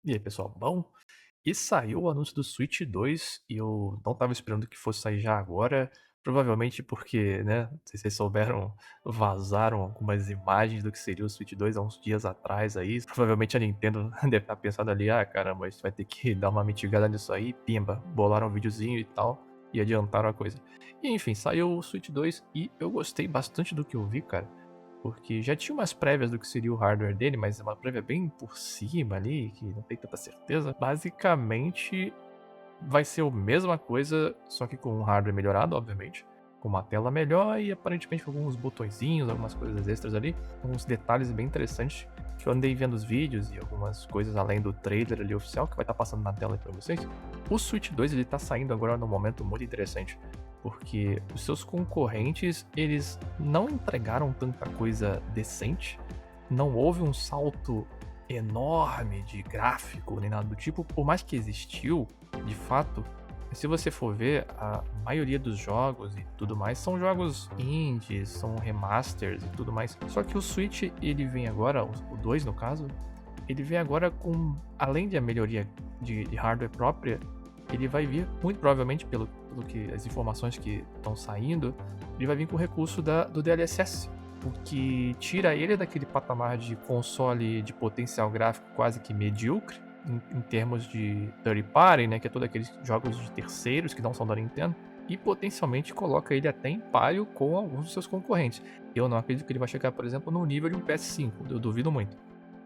E aí, pessoal, bom? E saiu o anúncio do Switch 2 e eu não estava esperando que fosse sair já agora, provavelmente porque, né, não sei se vocês souberam, vazaram algumas imagens do que seria o Switch 2 há uns dias atrás aí. Provavelmente a Nintendo deve estar pensando ali, ah, caramba, a gente vai ter que dar uma mitigada nisso aí, pimba, bolaram um videozinho e tal, e adiantaram a coisa. E enfim, saiu o Switch 2 e eu gostei bastante do que eu vi, cara. Porque já tinha umas prévias do que seria o hardware dele, mas é uma prévia bem por cima ali, que não tem tanta certeza. Basicamente, vai ser a mesma coisa, só que com um hardware melhorado, obviamente. Com uma tela melhor e aparentemente com alguns botõezinhos, algumas coisas extras ali. Uns detalhes bem interessantes. Que eu andei vendo os vídeos e algumas coisas além do trailer ali oficial, que vai estar passando na tela aí pra vocês. O Switch 2 ele tá saindo agora num momento muito interessante porque os seus concorrentes eles não entregaram tanta coisa decente, não houve um salto enorme de gráfico nem nada do tipo, por mais que existiu, de fato, se você for ver, a maioria dos jogos e tudo mais são jogos indies, são remasters e tudo mais. Só que o Switch, ele vem agora, o 2 no caso, ele vem agora com, além de a melhoria de hardware própria, ele vai vir, muito provavelmente, pelo que as informações que estão saindo, ele vai vir com o recurso do DLSS, o que tira ele daquele patamar de console de potencial gráfico quase que medíocre, em termos de third party, né, que é todos aqueles jogos de terceiros que não são da Nintendo, e potencialmente coloca ele até em páreo com alguns dos seus concorrentes. Eu não acredito que ele vai chegar, por exemplo, no nível de um PS5, eu duvido muito.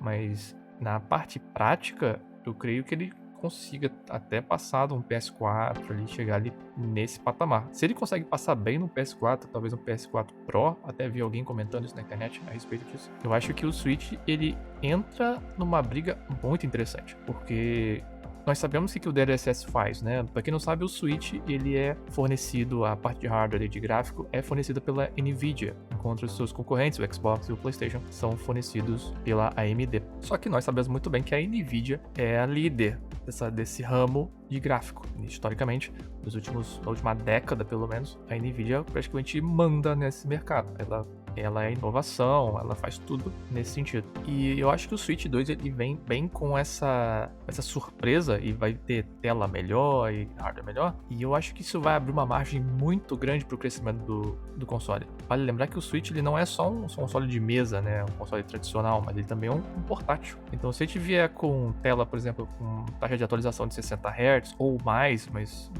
Mas na parte prática, eu creio que ele consiga até passar de um PS4 ali, chegar ali nesse patamar. Se ele consegue passar bem no PS4, talvez no PS4 Pro, até vi alguém comentando isso na internet a respeito disso. Eu acho que o Switch ele entra numa briga muito interessante, porque nós sabemos o que o DLSS faz, né? Pra quem não sabe, o Switch, ele é fornecido, a parte de hardware e de gráfico é fornecida pela Nvidia, enquanto os seus concorrentes, o Xbox e o PlayStation, são fornecidos pela AMD. Só que nós sabemos muito bem que a Nvidia é a líder desse ramo de gráfico. Historicamente, na última década pelo menos, a Nvidia praticamente manda nesse mercado. Ela é inovação, ela faz tudo nesse sentido. E eu acho que o Switch 2 ele vem bem com essa surpresa e vai ter tela melhor e hardware melhor. E eu acho que isso vai abrir uma margem muito grande para o crescimento do console. Vale lembrar que o Switch ele não é só um console de mesa, né, um console tradicional, mas ele também é um portátil. Então se ele vier com tela, por exemplo, com taxa de atualização de 60 Hz ou mais, mas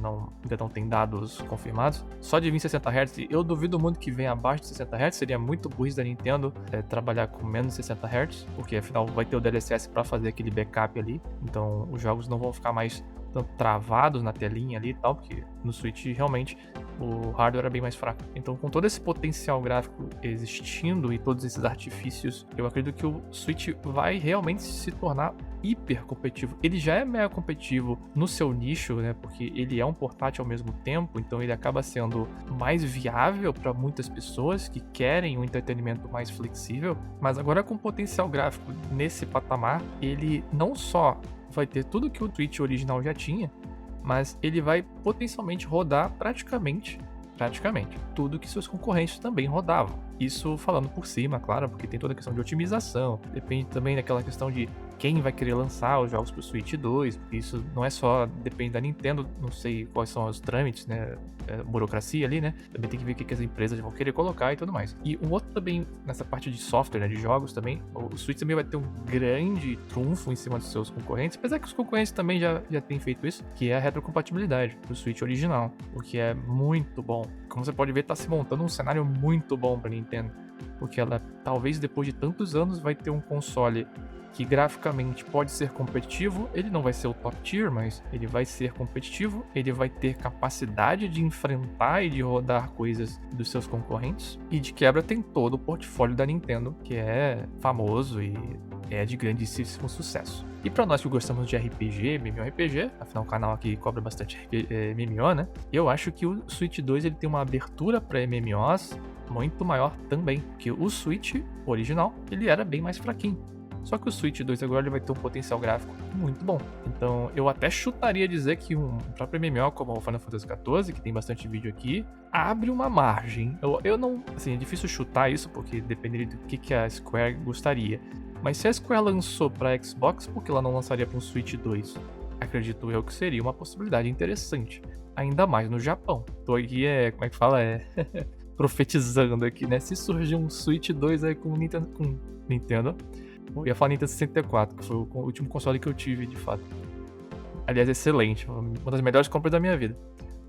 ainda não tem dados confirmados, só de vir 60 Hz, eu duvido muito que venha abaixo de 60 Hz, seria muito burrice da Nintendo trabalhar com menos de 60 Hz, porque afinal vai ter o DLSS para fazer aquele backup ali, então os jogos não vão ficar mais tão travados na telinha ali e tal, porque no Switch realmente o hardware era bem mais fraco. Então, com todo esse potencial gráfico existindo e todos esses artifícios, eu acredito que o Switch vai realmente se tornar hiper competitivo. Ele já é mega competitivo no seu nicho, né? Porque ele é um portátil ao mesmo tempo, então ele acaba sendo mais viável para muitas pessoas que querem um entretenimento mais flexível. Mas agora com potencial gráfico nesse patamar, ele não só vai ter tudo que o Switch original já tinha, mas ele vai potencialmente rodar praticamente tudo que seus concorrentes também rodavam. Isso falando por cima, claro, porque tem toda a questão de otimização, depende também daquela questão de quem vai querer lançar os jogos pro Switch 2, porque isso não é só depende da Nintendo, não sei quais são os trâmites, né, burocracia ali, né, também tem que ver o que as empresas vão querer colocar e tudo mais. E um outro também, nessa parte de software, né, de jogos também, o Switch também vai ter um grande trunfo em cima dos seus concorrentes, apesar que os concorrentes também já têm feito isso, que é a retrocompatibilidade do Switch original, o que é muito bom. Como você pode ver, tá se montando um cenário muito bom pra Nintendo, porque ela talvez depois de tantos anos vai ter um console que graficamente pode ser competitivo, ele não vai ser o top tier, mas ele vai ser competitivo, ele vai ter capacidade de enfrentar e de rodar coisas dos seus concorrentes, e de quebra tem todo o portfólio da Nintendo, que é famoso e é de grandíssimo sucesso. E para nós que gostamos de RPG, MMORPG, afinal o canal aqui cobra bastante MMO, né? Eu acho que o Switch 2 ele tem uma abertura para MMOs muito maior também, porque o Switch original ele era bem mais fraquinho. Só que o Switch 2 agora ele vai ter um potencial gráfico muito bom. Então eu até chutaria dizer que um próprio MMO como o Final Fantasy XIV, que tem bastante vídeo aqui, abre uma margem. Eu não. Assim, é difícil chutar isso, porque dependeria do que a Square gostaria. Mas se a Square lançou pra Xbox, por que ela não lançaria pra um Switch 2? Acredito eu que seria uma possibilidade interessante, ainda mais no Japão. Tô aqui, como é que fala? Profetizando aqui, né? Se surgir um Switch 2 aí com Nintendo, eu ia falar Nintendo 64, que foi o último console que eu tive, de fato. Aliás, excelente, uma das melhores compras da minha vida.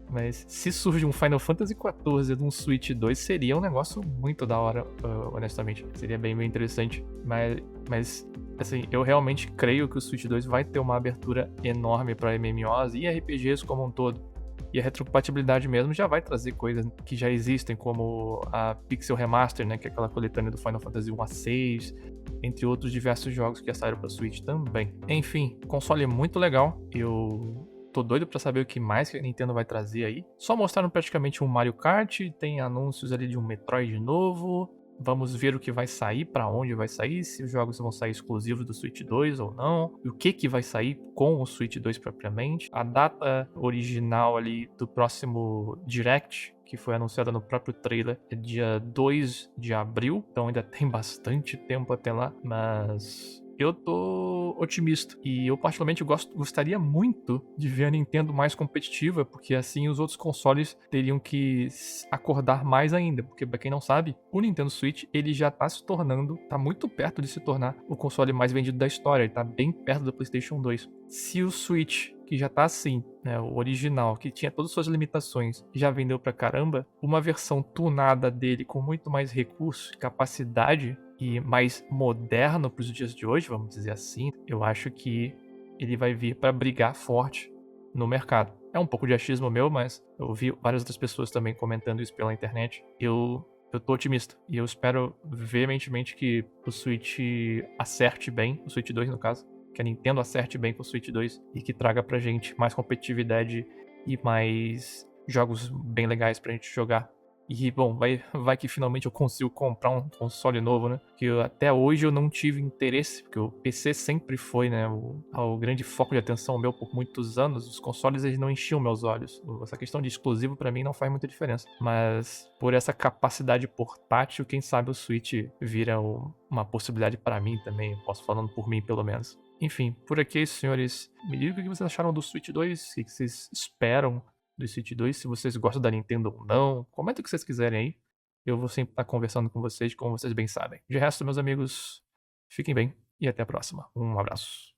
Mas se surge um Final Fantasy XIV num Switch 2, seria um negócio muito da hora, honestamente. Seria bem, bem interessante. Mas, assim, eu realmente creio que o Switch 2 vai ter uma abertura enorme para MMOs e RPGs como um todo. E a retrocompatibilidade mesmo já vai trazer coisas que já existem, como a Pixel Remaster, né, que é aquela coletânea do Final Fantasy 1 a 6, entre outros diversos jogos que já saíram para Switch também. Enfim, console é muito legal. Eu tô doido pra saber o que mais que a Nintendo vai trazer aí. Só mostraram praticamente um Mario Kart, tem anúncios ali de um Metroid novo. Vamos ver o que vai sair, pra onde vai sair, se os jogos vão sair exclusivos do Switch 2 ou não, e o que vai sair com o Switch 2 propriamente. A data original ali do próximo Direct, que foi anunciada no próprio trailer, é dia 2 de abril, então ainda tem bastante tempo até lá, mas eu tô otimista. E eu, particularmente, gostaria muito de ver a Nintendo mais competitiva, porque assim os outros consoles teriam que acordar mais ainda. Porque, pra quem não sabe, o Nintendo Switch ele já tá se tornando, tá muito perto de se tornar o console mais vendido da história. Ele tá bem perto do PlayStation 2. Se o Switch, que já tá assim, né, o original, que tinha todas as suas limitações, já vendeu pra caramba, uma versão tunada dele com muito mais recursos, capacidade e mais moderno para os dias de hoje, vamos dizer assim, eu acho que ele vai vir para brigar forte no mercado. É um pouco de achismo meu, mas eu vi várias outras pessoas também comentando isso pela internet. Eu tô otimista e eu espero veementemente que o Switch acerte bem, o Switch 2 no caso, que a Nintendo acerte bem com o Switch 2 e que traga pra gente mais competitividade e mais jogos bem legais pra gente jogar. E, bom, vai que finalmente eu consigo comprar um console novo, né? Que até hoje eu não tive interesse, porque o PC sempre foi, né, o grande foco de atenção meu por muitos anos. Os consoles, eles não enchiam meus olhos. Essa questão de exclusivo pra mim não faz muita diferença. Mas por essa capacidade portátil, quem sabe o Switch vira uma possibilidade pra mim também. Posso falando por mim, pelo menos. Enfim, por aqui, senhores, me digam o que vocês acharam do Switch 2, o que vocês esperam do Switch 2, se vocês gostam da Nintendo ou não. Comenta o que vocês quiserem aí. Eu vou sempre estar conversando com vocês, como vocês bem sabem. De resto, meus amigos, fiquem bem e até a próxima. Um abraço.